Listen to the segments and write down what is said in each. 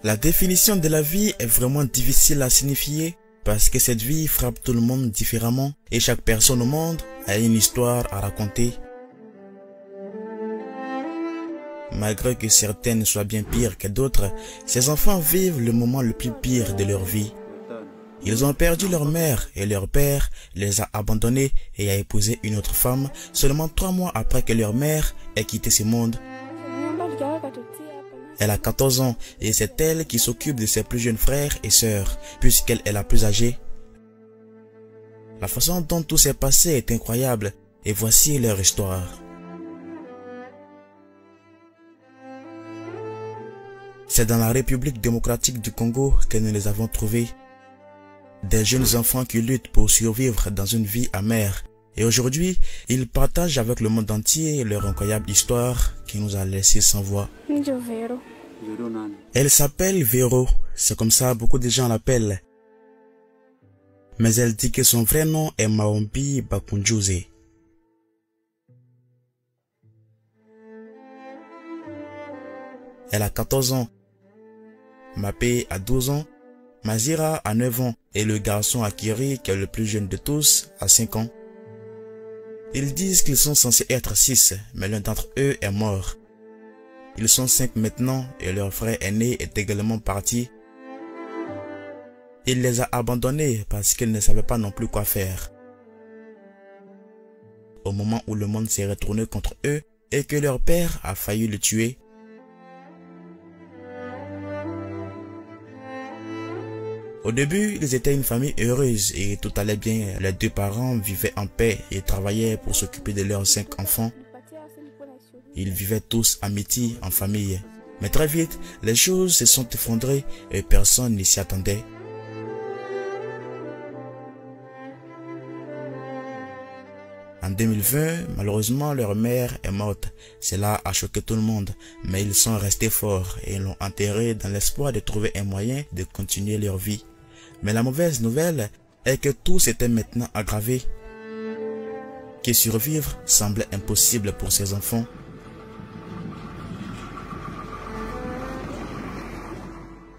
La définition de la vie est vraiment difficile à signifier parce que cette vie frappe tout le monde différemment et chaque personne au monde a une histoire à raconter. Malgré que certaines soient bien pires que d'autres, ces enfants vivent le moment le plus pire de leur vie. Ils ont perdu leur mère et leur père les a abandonnés et a épousé une autre femme seulement 3 mois après que leur mère ait quitté ce monde. Elle a 14 ans et c'est elle qui s'occupe de ses plus jeunes frères et sœurs puisqu'elle est la plus âgée. La façon dont tout s'est passé est incroyable et voici leur histoire. C'est dans la République démocratique du Congo que nous les avons trouvés. Des jeunes enfants qui luttent pour survivre dans une vie amère. Et aujourd'hui, ils partagent avec le monde entier leur incroyable histoire qui nous a laissés sans voix. Elle s'appelle Véro, c'est comme ça beaucoup de gens l'appellent. Mais elle dit que son vrai nom est Maombi Bakunjuze. Elle a 14 ans. Mapé a 12 ans. Mazira a 9 ans et le garçon Akiri, qui est le plus jeune de tous, a 5 ans. Ils disent qu'ils sont censés être 6, mais l'un d'entre eux est mort. Ils sont 5 maintenant et leur frère aîné est également parti. Il les a abandonnés parce qu'ils ne savaient pas non plus quoi faire. Au moment où le monde s'est retourné contre eux et que leur père a failli le tuer, au début, ils étaient une famille heureuse et tout allait bien. Les 2 parents vivaient en paix et travaillaient pour s'occuper de leurs 5 enfants. Ils vivaient tous amitié en famille. Mais très vite, les choses se sont effondrées et personne n'y s'y attendait. En 2020, malheureusement, leur mère est morte. Cela a choqué tout le monde, mais ils sont restés forts et l'ont enterrée dans l'espoir de trouver un moyen de continuer leur vie. Mais la mauvaise nouvelle est que tout s'était maintenant aggravé. Que survivre semblait impossible pour ces enfants.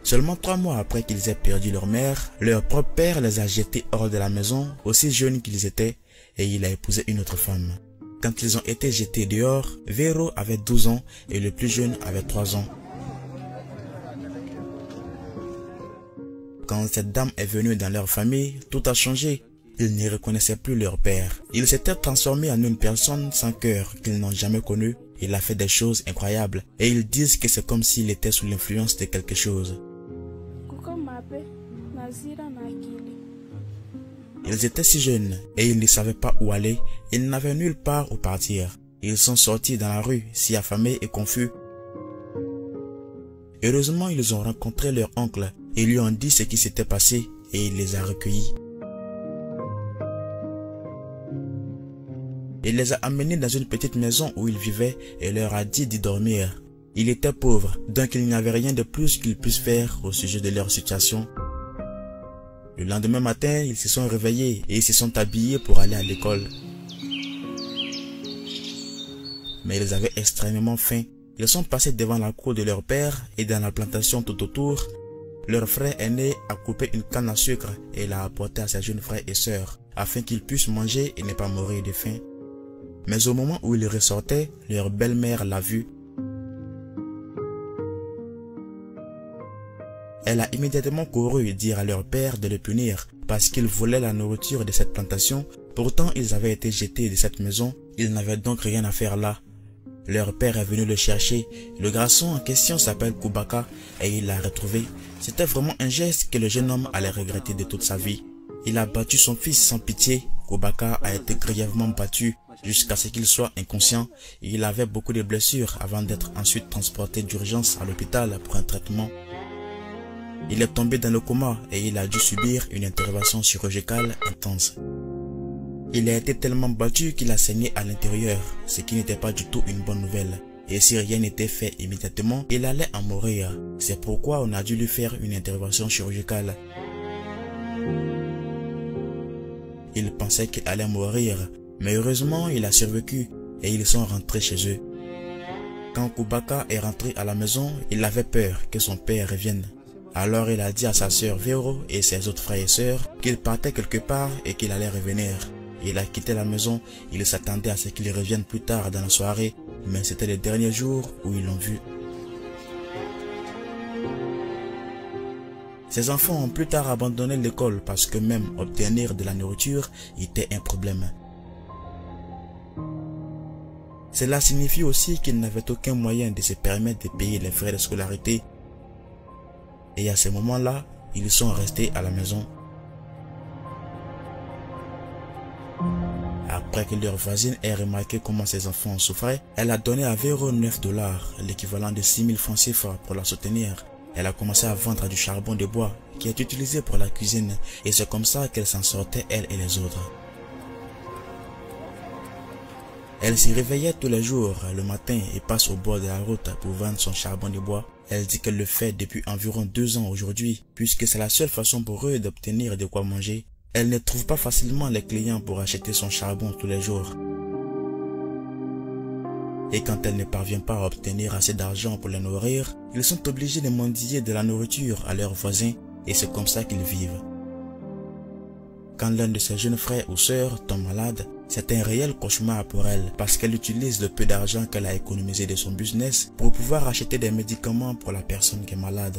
Seulement 3 mois après qu'ils aient perdu leur mère, leur propre père les a jetés hors de la maison, aussi jeunes qu'ils étaient, et il a épousé une autre femme. Quand ils ont été jetés dehors, Véro avait 12 ans et le plus jeune avait 3 ans. Quand cette dame est venue dans leur famille, tout a changé. Ils ne reconnaissaient plus leur père. Il s'était transformé en une personne sans cœur qu'ils n'ont jamais connue. Il a fait des choses incroyables et ils disent que c'est comme s'il était sous l'influence de quelque chose. Ils étaient si jeunes et ils ne savaient pas où aller. Ils n'avaient nulle part où partir. Ils sont sortis dans la rue, si affamés et confus. Heureusement, ils ont rencontré leur oncle et lui ont dit ce qui s'était passé et il les a recueillis. Il les a amenés dans une petite maison où ils vivaient et leur a dit d'y dormir. Il était pauvre, donc il n'y avait rien de plus qu'ils puissent faire au sujet de leur situation. Le lendemain matin, ils se sont réveillés et ils se sont habillés pour aller à l'école. Mais ils avaient extrêmement faim. Ils sont passés devant la cour de leur père et dans la plantation tout autour. Leur frère aîné a coupé une canne à sucre et l'a apporté à ses jeunes frères et sœurs afin qu'ils puissent manger et ne pas mourir de faim. Mais au moment où ils ressortaient, leur belle-mère l'a vu. Elle a immédiatement couru dire à leur père de le punir parce qu'ils voulaient la nourriture de cette plantation. Pourtant, ils avaient été jetés de cette maison. Ils n'avaient donc rien à faire là. Leur père est venu le chercher. Le garçon en question s'appelle Kubaka et il l'a retrouvé. C'était vraiment un geste que le jeune homme allait regretter de toute sa vie. Il a battu son fils sans pitié. Kubaka a été grièvement battu jusqu'à ce qu'il soit inconscient. Il avait beaucoup de blessures avant d'être ensuite transporté d'urgence à l'hôpital pour un traitement. Il est tombé dans le coma et il a dû subir une intervention chirurgicale intense. Il a été tellement battu qu'il a saigné à l'intérieur, ce qui n'était pas du tout une bonne nouvelle. Et si rien n'était fait immédiatement, il allait en mourir. C'est pourquoi on a dû lui faire une intervention chirurgicale. Il pensait qu'il allait mourir, mais heureusement il a survécu et ils sont rentrés chez eux. Quand Kubaka est rentré à la maison, il avait peur que son père revienne. Alors il a dit à sa sœur Vero et ses autres frères et sœurs qu'il partait quelque part et qu'il allait revenir. Il a quitté la maison, il s'attendait à ce qu'il revienne plus tard dans la soirée, mais c'était le dernier jour où ils l'ont vu. Ces enfants ont plus tard abandonné l'école parce que même obtenir de la nourriture était un problème. Cela signifie aussi qu'ils n'avaient aucun moyen de se permettre de payer les frais de scolarité. Et à ce moment-là, ils sont restés à la maison. Après que leur voisine ait remarqué comment ses enfants souffraient, elle a donné à Vero 9 $, l'équivalent de 6 000 francs CFA pour la soutenir. Elle a commencé à vendre du charbon de bois qui est utilisé pour la cuisine et c'est comme ça qu'elle s'en sortait elle et les autres. Elle s'y réveillait tous les jours le matin et passe au bord de la route pour vendre son charbon de bois. Elle dit qu'elle le fait depuis environ 2 ans aujourd'hui puisque c'est la seule façon pour eux d'obtenir de quoi manger. Elle ne trouve pas facilement les clients pour acheter son charbon tous les jours. Et quand elle ne parvient pas à obtenir assez d'argent pour les nourrir, ils sont obligés de mendier de la nourriture à leurs voisins et c'est comme ça qu'ils vivent. Quand l'un de ses jeunes frères ou sœurs tombe malade, c'est un réel cauchemar pour elle parce qu'elle utilise le peu d'argent qu'elle a économisé de son business pour pouvoir acheter des médicaments pour la personne qui est malade.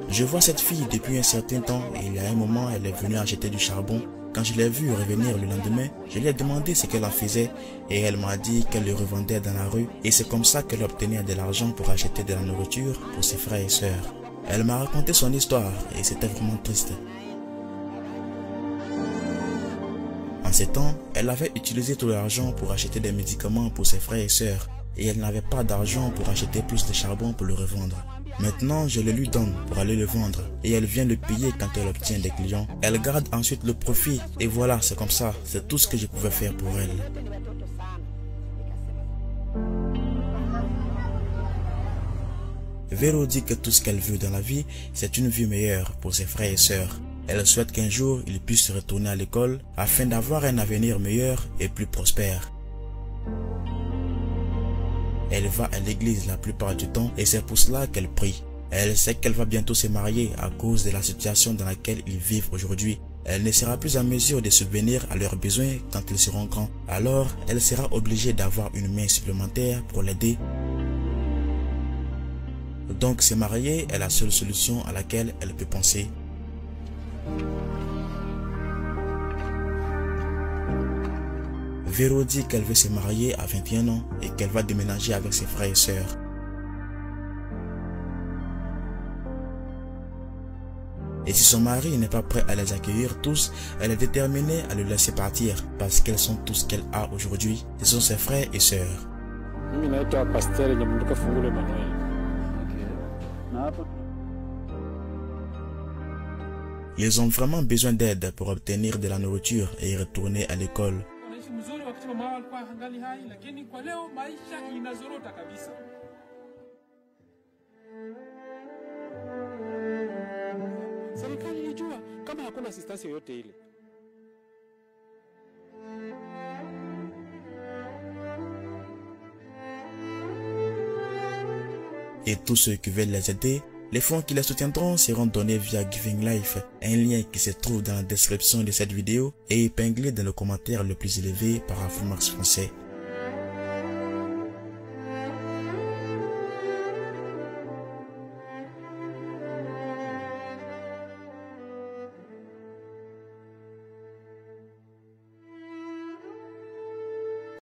Je vois cette fille depuis un certain temps et il y a un moment elle est venue acheter du charbon. Quand je l'ai vue revenir le lendemain, je lui ai demandé ce qu'elle en faisait et elle m'a dit qu'elle le revendait dans la rue et c'est comme ça qu'elle obtenait de l'argent pour acheter de la nourriture pour ses frères et sœurs. Elle m'a raconté son histoire et c'était vraiment triste. En ces temps, elle avait utilisé tout l'argent pour acheter des médicaments pour ses frères et sœurs et elle n'avait pas d'argent pour acheter plus de charbon pour le revendre. Maintenant, je le lui donne pour aller le vendre et elle vient le payer quand elle obtient des clients. Elle garde ensuite le profit et voilà, c'est comme ça, c'est tout ce que je pouvais faire pour elle. Vero dit que tout ce qu'elle veut dans la vie, c'est une vie meilleure pour ses frères et sœurs. Elle souhaite qu'un jour, ils puissent retourner à l'école afin d'avoir un avenir meilleur et plus prospère. Elle va à l'église la plupart du temps et c'est pour cela qu'elle prie. Elle sait qu'elle va bientôt se marier à cause de la situation dans laquelle ils vivent aujourd'hui. Elle ne sera plus en mesure de subvenir à leurs besoins quand ils seront grands. Alors, elle sera obligée d'avoir une main supplémentaire pour l'aider. Donc, se marier est la seule solution à laquelle elle peut penser. Vero dit qu'elle veut se marier à 21 ans et qu'elle va déménager avec ses frères et sœurs. Et si son mari n'est pas prêt à les accueillir tous, elle est déterminée à le laisser partir parce qu'elles sont tout ce qu'elle a aujourd'hui. Ce sont ses frères et sœurs. Ils ont vraiment besoin d'aide pour obtenir de la nourriture et retourner à l'école. Et tous ceux qui veulent les aider, les fonds qui les soutiendront seront donnés via Giving Life, un lien qui se trouve dans la description de cette vidéo et épinglé dans le commentaire le plus élevé par Afromax Français.